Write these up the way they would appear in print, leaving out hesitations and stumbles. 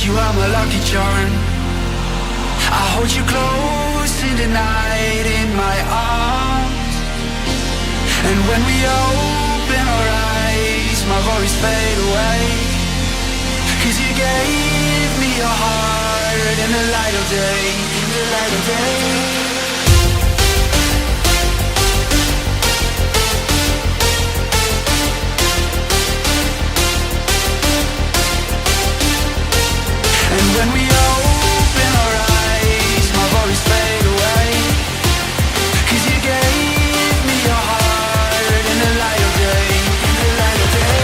you are my lucky charm. I hold you close in the night in my arms. And when we open our eyes, my worries fade away. 'Cause you gave me your heart in the light of day, in the light of day. And when we open our eyes, my worries fade away. 'Cause you gave me your heart in the light of day, in the light of day.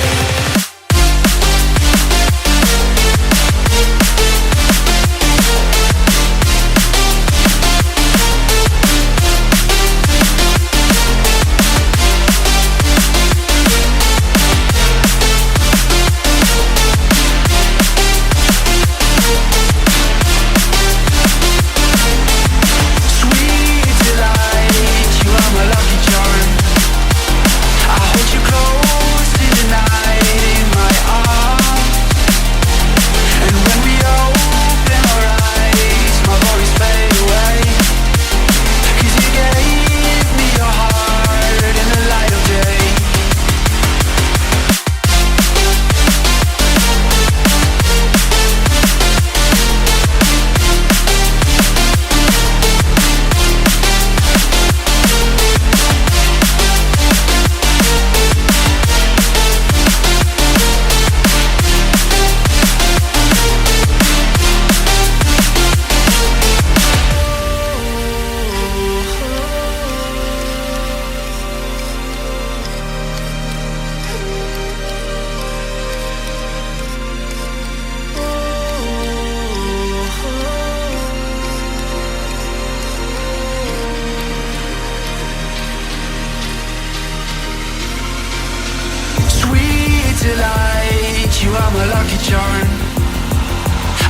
Delight, you are my lucky charm.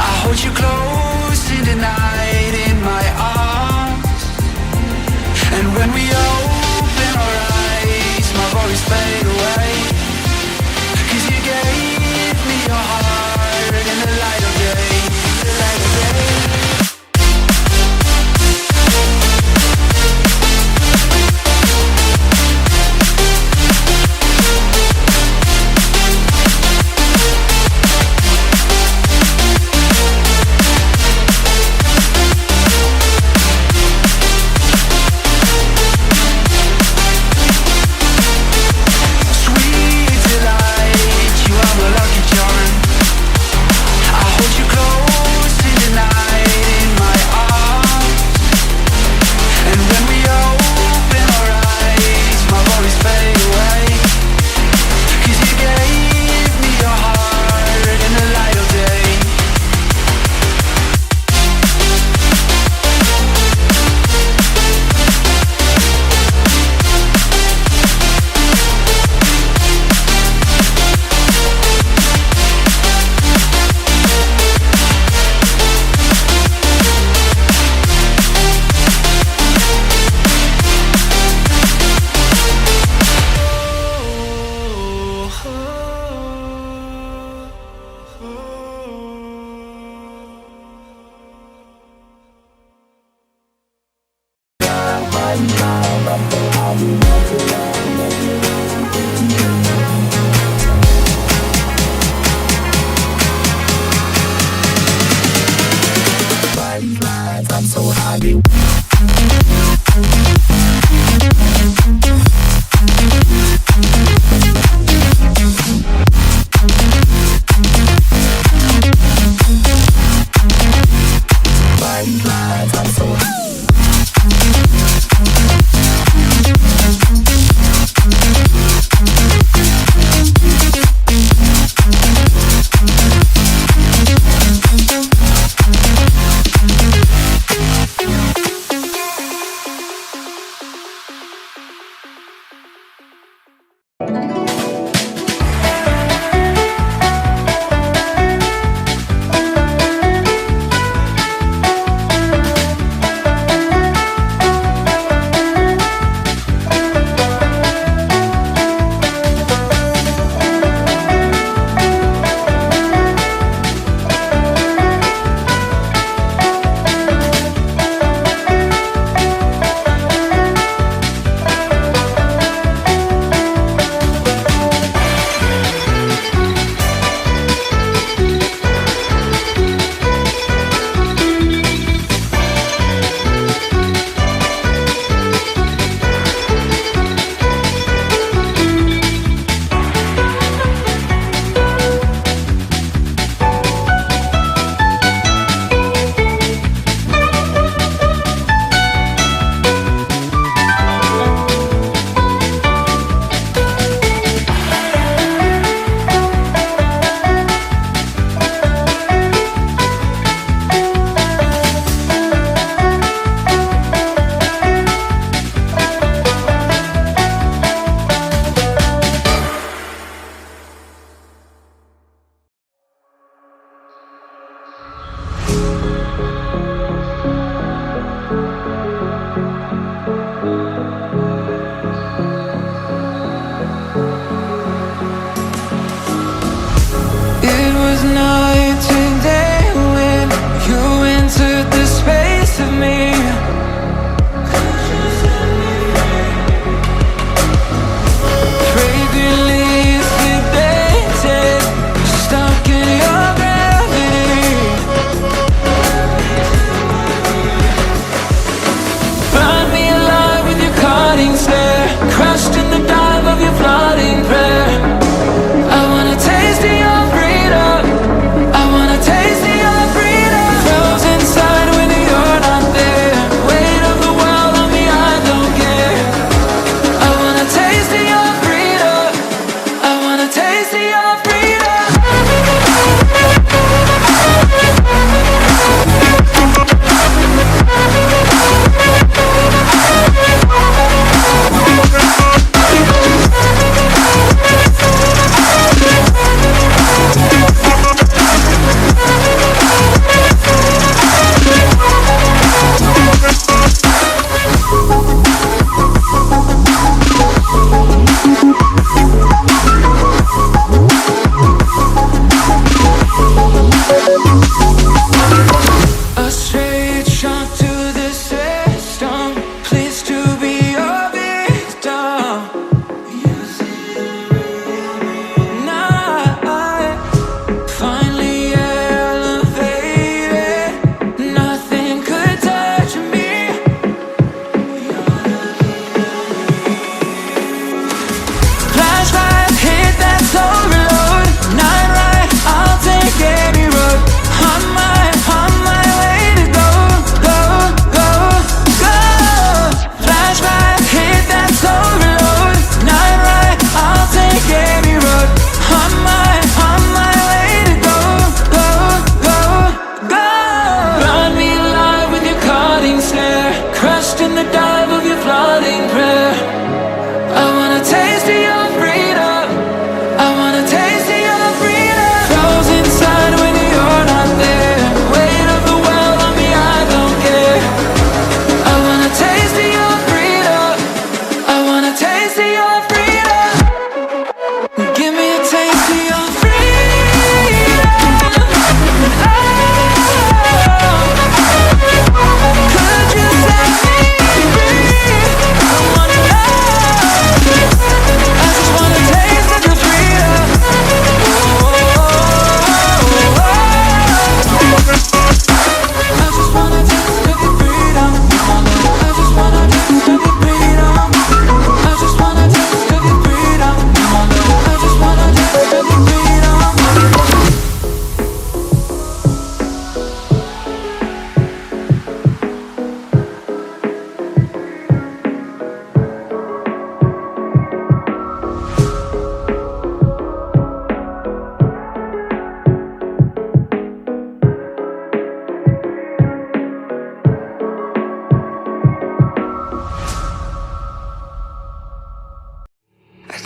I hold you close in the night in my arms. And when we open our eyes, my worries fade away. 'Cause you gave me your heart in the light of day, in the light of day.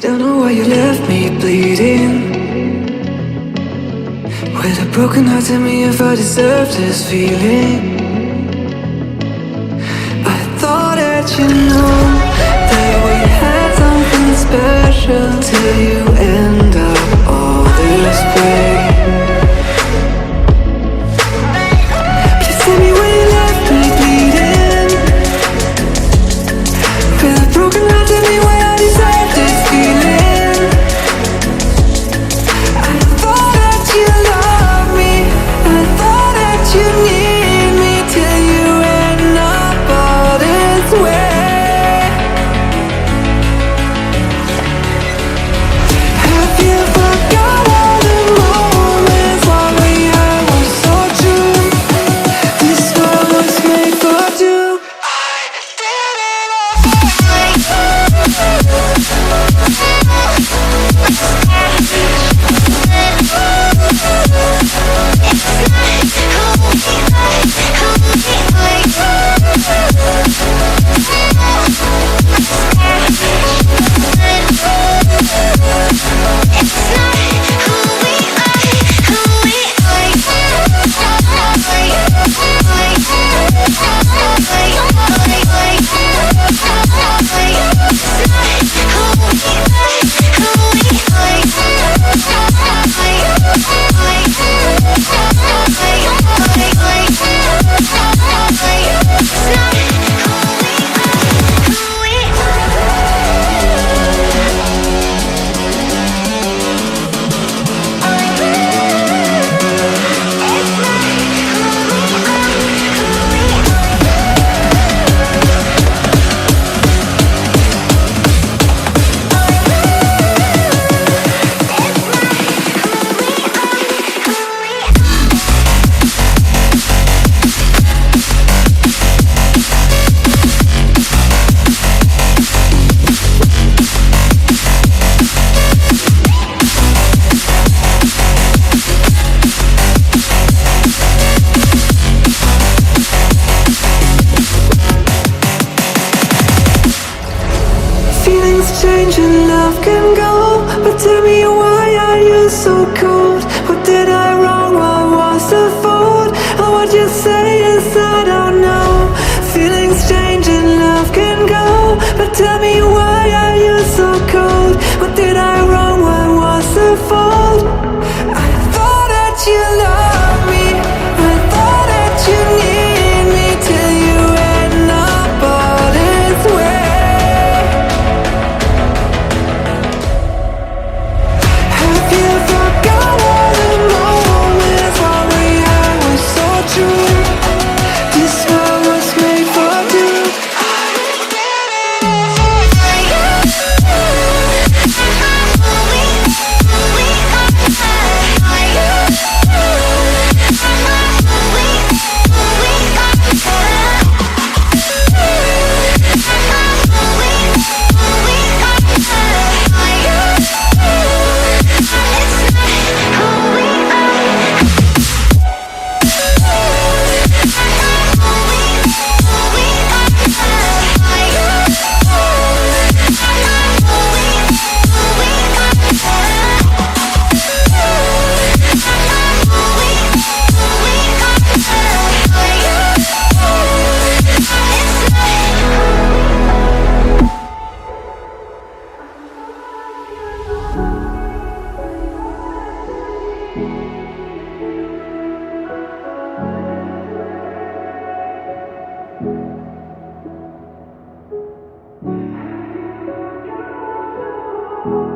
Don't know why you left me bleeding. With a broken heart, tell me if I deserve this feeling. I thought that you know that we had something special till you end up all this way. Please tell me why you left me bleeding. With a broken heart, tell me why I deserve this feeling. I thought that you loved me, I thought that you need me till you end up all this way. Have you forgot all the moments while we had was so true? This world was made for two. I did it change and love can go, but tell me why are you so cold? What did I wrong? What was the fault? Or what you say is I don't know. Feelings change and love can go, but tell me why are you so cold? What did I wrong? What was the fault? I thought that you loved me, I thought that you need me till you end up all this way. you.